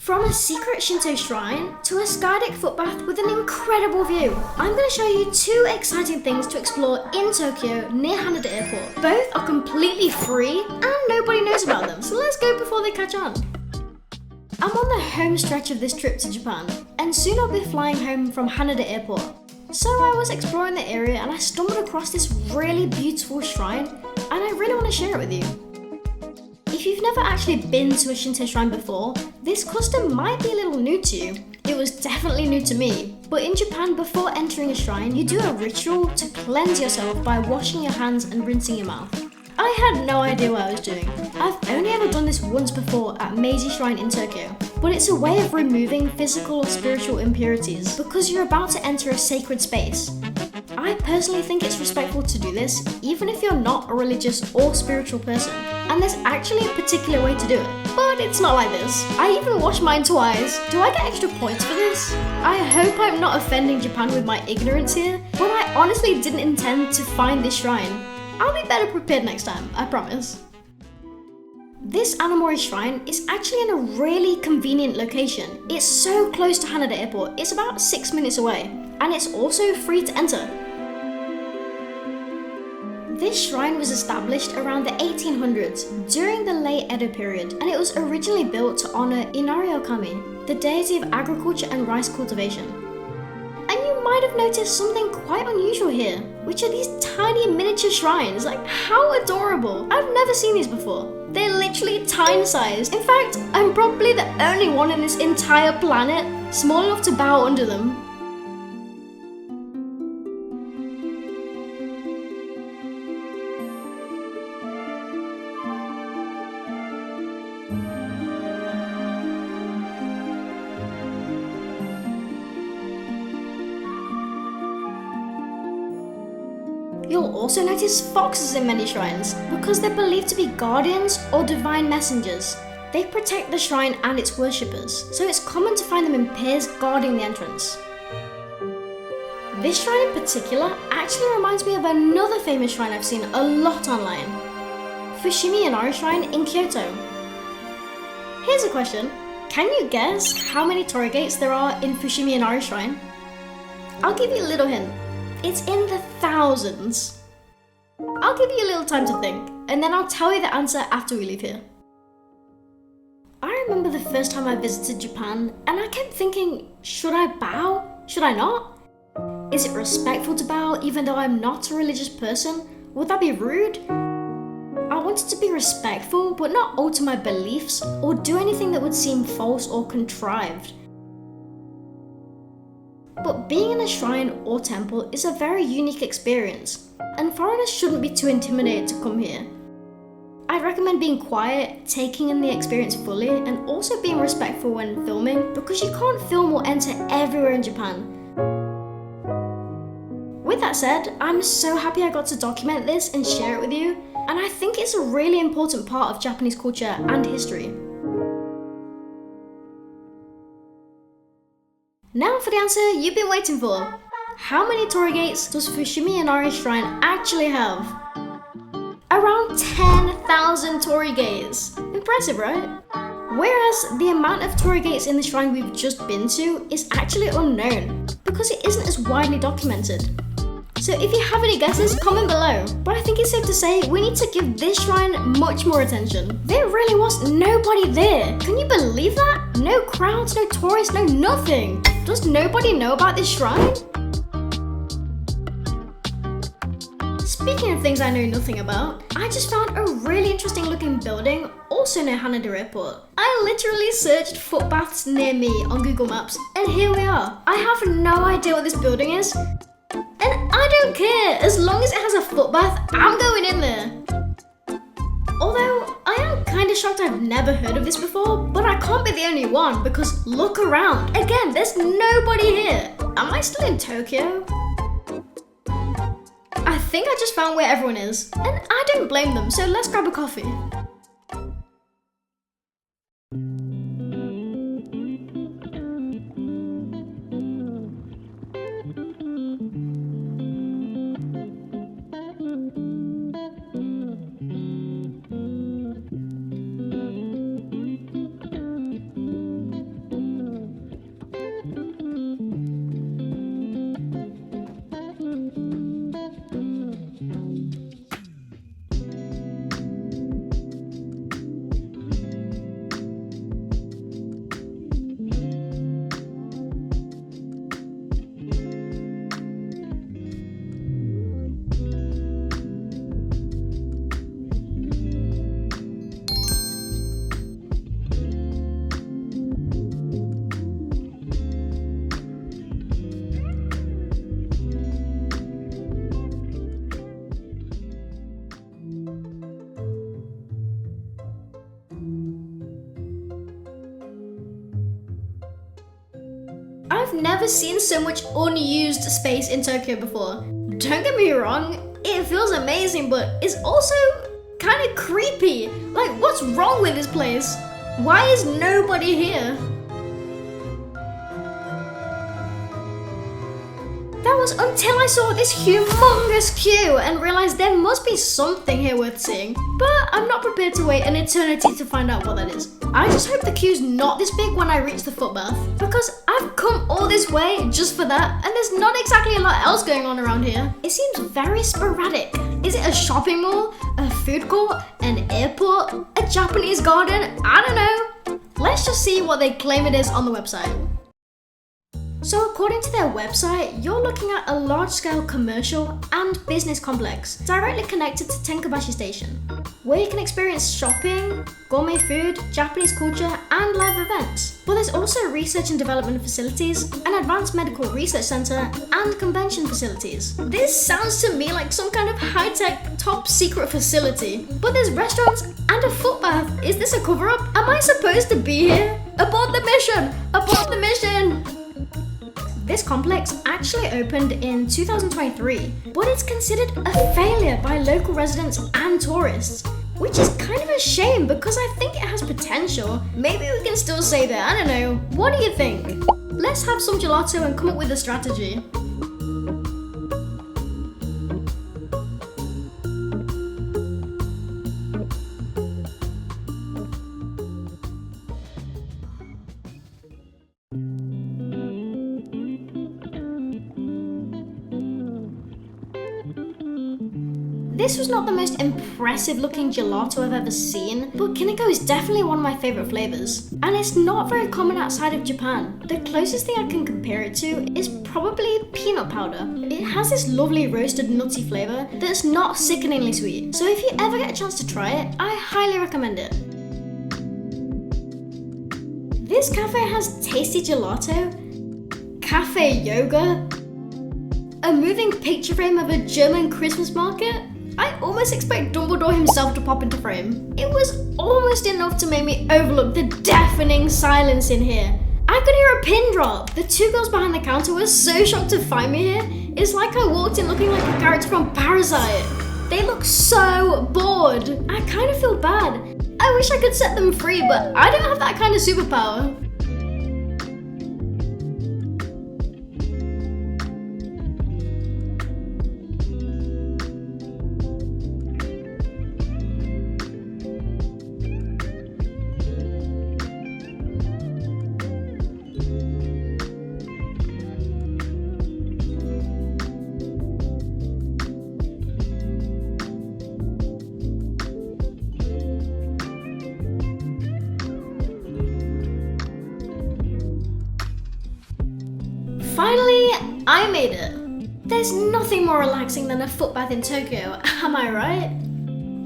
From a secret Shinto shrine to a Skydeck footbath with an incredible view, I'm going to show you two exciting things to explore in Tokyo near Haneda Airport. Both are completely free and nobody knows about them, so let's go before they catch on. I'm on the home stretch of this trip to Japan, and soon I'll be flying home from Haneda Airport. So I was exploring the area and I stumbled across this really beautiful shrine, and I really want to share it with you. If you've never actually been to a Shinto shrine before, this custom might be a little new to you. It was definitely new to me, but in Japan, before entering a shrine, you do a ritual to cleanse yourself by washing your hands and rinsing your mouth. I had no idea what I was doing. I've only ever done this once before at Meiji Shrine in Tokyo, but it's a way of removing physical or spiritual impurities because you're about to enter a sacred space. I personally think it's respectful to do this, even if you're not a religious or spiritual person. And there's actually a particular way to do it, but it's not like this. I even washed mine twice. Do I get extra points for this? I hope I'm not offending Japan with my ignorance here, but I honestly didn't intend to find this shrine. I'll be better prepared next time, I promise. This Anamori Shrine is actually in a really convenient location. It's so close to Haneda Airport, it's about 6 minutes away, and it's also free to enter. This shrine was established around the 1800s during the late Edo period, and it was originally built to honor Inari Okami, the deity of agriculture and rice cultivation. And you might have noticed something quite unusual here, which are these tiny miniature shrines. Like, how adorable! I've never seen these before. They're literally tiny-sized. In fact, I'm probably the only one in this entire planet small enough to bow under them. You'll also notice foxes in many shrines because they're believed to be guardians or divine messengers. They protect the shrine and its worshippers, so it's common to find them in pairs guarding the entrance. This shrine in particular actually reminds me of another famous shrine I've seen a lot online, Fushimi Inari Shrine in Kyoto. Here's a question. Can you guess how many torii gates there are in Fushimi Inari Shrine? I'll give you a little hint. It's in the thousands. I'll give you a little time to think, and then I'll tell you the answer after we leave here. I remember the first time I visited Japan, and I kept thinking, should I bow? Should I not? Is it respectful to bow even though I'm not a religious person? Would that be rude? I wanted to be respectful, but not alter my beliefs or do anything that would seem false or contrived. But being in a shrine or temple is a very unique experience, and foreigners shouldn't be too intimidated to come here. I'd recommend being quiet, taking in the experience fully, and also being respectful when filming, because you can't film or enter everywhere in Japan. With that said, I'm so happy I got to document this and share it with you, and I think it's a really important part of Japanese culture and history. Now for the answer you've been waiting for. How many torii gates does Fushimi Inari Shrine actually have? Around 10,000 torii gates. Impressive, right? Whereas the amount of torii gates in the shrine we've just been to is actually unknown because it isn't as widely documented. So if you have any guesses, comment below. But I think it's safe to say we need to give this shrine much more attention. There really was nobody there. Can you believe that? No crowds, no tourists, no nothing. Does nobody know about this shrine? Speaking of things I know nothing about, I just found a really interesting looking building also near Haneda Airport. I literally searched footbaths near me on Google Maps, and here we are. I have no idea what this building is, and I don't care. As long as it has a footbath, I'm going in there. Although, I am kind of shocked I've never heard of this before, but I can't be the only one because look around. Again, there's nobody here. Am I still in Tokyo? I think I just found where everyone is, and I don't blame them, so let's grab a coffee. I've never seen so much unused space in Tokyo before. Don't get me wrong, it feels amazing, but it's also kind of creepy. Like, what's wrong with this place? Why is nobody here? That was until I saw this humongous queue and realized there must be something here worth seeing. But I'm not prepared to wait an eternity to find out what that is. I just hope the queue's not this big when I reach the footbath, because I've come all this way just for that, and there's not exactly a lot else going on around here. It seems very sporadic. Is it a shopping mall, a food court, an airport, a Japanese garden? I don't know. Let's just see what they claim it is on the website. So according to their website, you're looking at a large-scale commercial and business complex directly connected to Tenkabashi Station, where you can experience shopping, gourmet food, Japanese culture, and live events. But there's also research and development facilities, an advanced medical research center, and convention facilities. This sounds to me like some kind of high-tech, top-secret facility. But there's restaurants and a footbath. Is this a cover-up? Am I supposed to be here? Abort the mission! Abort the mission! This complex actually opened in 2023, but it's considered a failure by local residents and tourists, which is kind of a shame because I think it has potential. Maybe we can still save it, I don't know. What do you think? Let's have some gelato and come up with a strategy. This was not the most impressive looking gelato I've ever seen, but Kineko is definitely one of my favourite flavours. And it's not very common outside of Japan. The closest thing I can compare it to is probably peanut powder. It has this lovely roasted nutty flavour that's not sickeningly sweet. So if you ever get a chance to try it, I highly recommend it. This cafe has tasty gelato, cafe yoga, a moving picture frame of a German Christmas market. I almost expect Dumbledore himself to pop into frame. It was almost enough to make me overlook the deafening silence in here. I could hear a pin drop. The two girls behind the counter were so shocked to find me here. It's like I walked in looking like a character from Parasite. They look so bored. I kind of feel bad. I wish I could set them free, but I don't have that kind of superpower. Finally, I made it. There's nothing more relaxing than a footbath in Tokyo, am I right?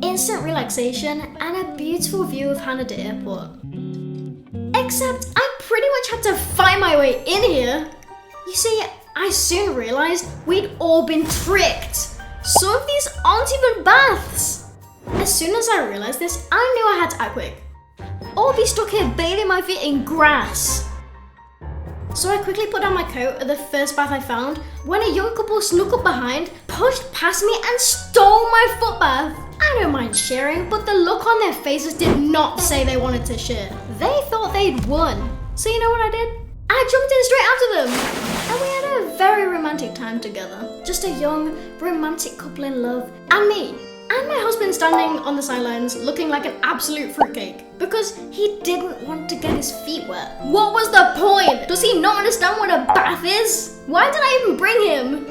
Instant relaxation and a beautiful view of Haneda Airport. Except I pretty much had to find my way in here. You see, I soon realized we'd all been tricked. Some of these aren't even baths. As soon as I realized this, I knew I had to act quick, or be stuck here bathing my feet in grass. So I quickly put down my coat at the first bath I found when a young couple snuck up behind, pushed past me and stole my foot bath. I don't mind sharing, but the look on their faces did not say they wanted to share. They thought they'd won. So you know what I did? I jumped in straight after them. And we had a very romantic time together. Just a young, romantic couple in love, and me. And my husband standing on the sidelines looking like an absolute fruitcake because he didn't want to get his feet wet. What was the point? Does he not understand what a bath is? Why did I even bring him?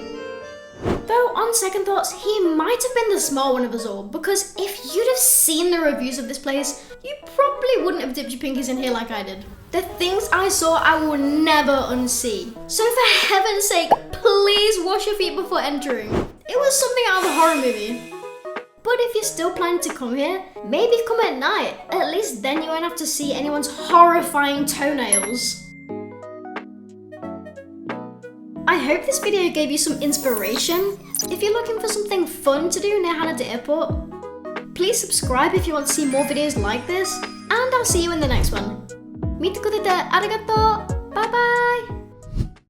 Though on second thoughts, he might have been the small one of us all, because if you'd have seen the reviews of this place, you probably wouldn't have dipped your pinkies in here like I did. The things I saw I will never unsee. So for heaven's sake, please wash your feet before entering. It was something out of a horror movie. But if you're still planning to come here, maybe come at night. At least then you won't have to see anyone's horrifying toenails. I hope this video gave you some inspiration. If you're looking for something fun to do near Haneda Airport, please subscribe if you want to see more videos like this, and I'll see you in the next one. Mite kudete arigato! Bye bye!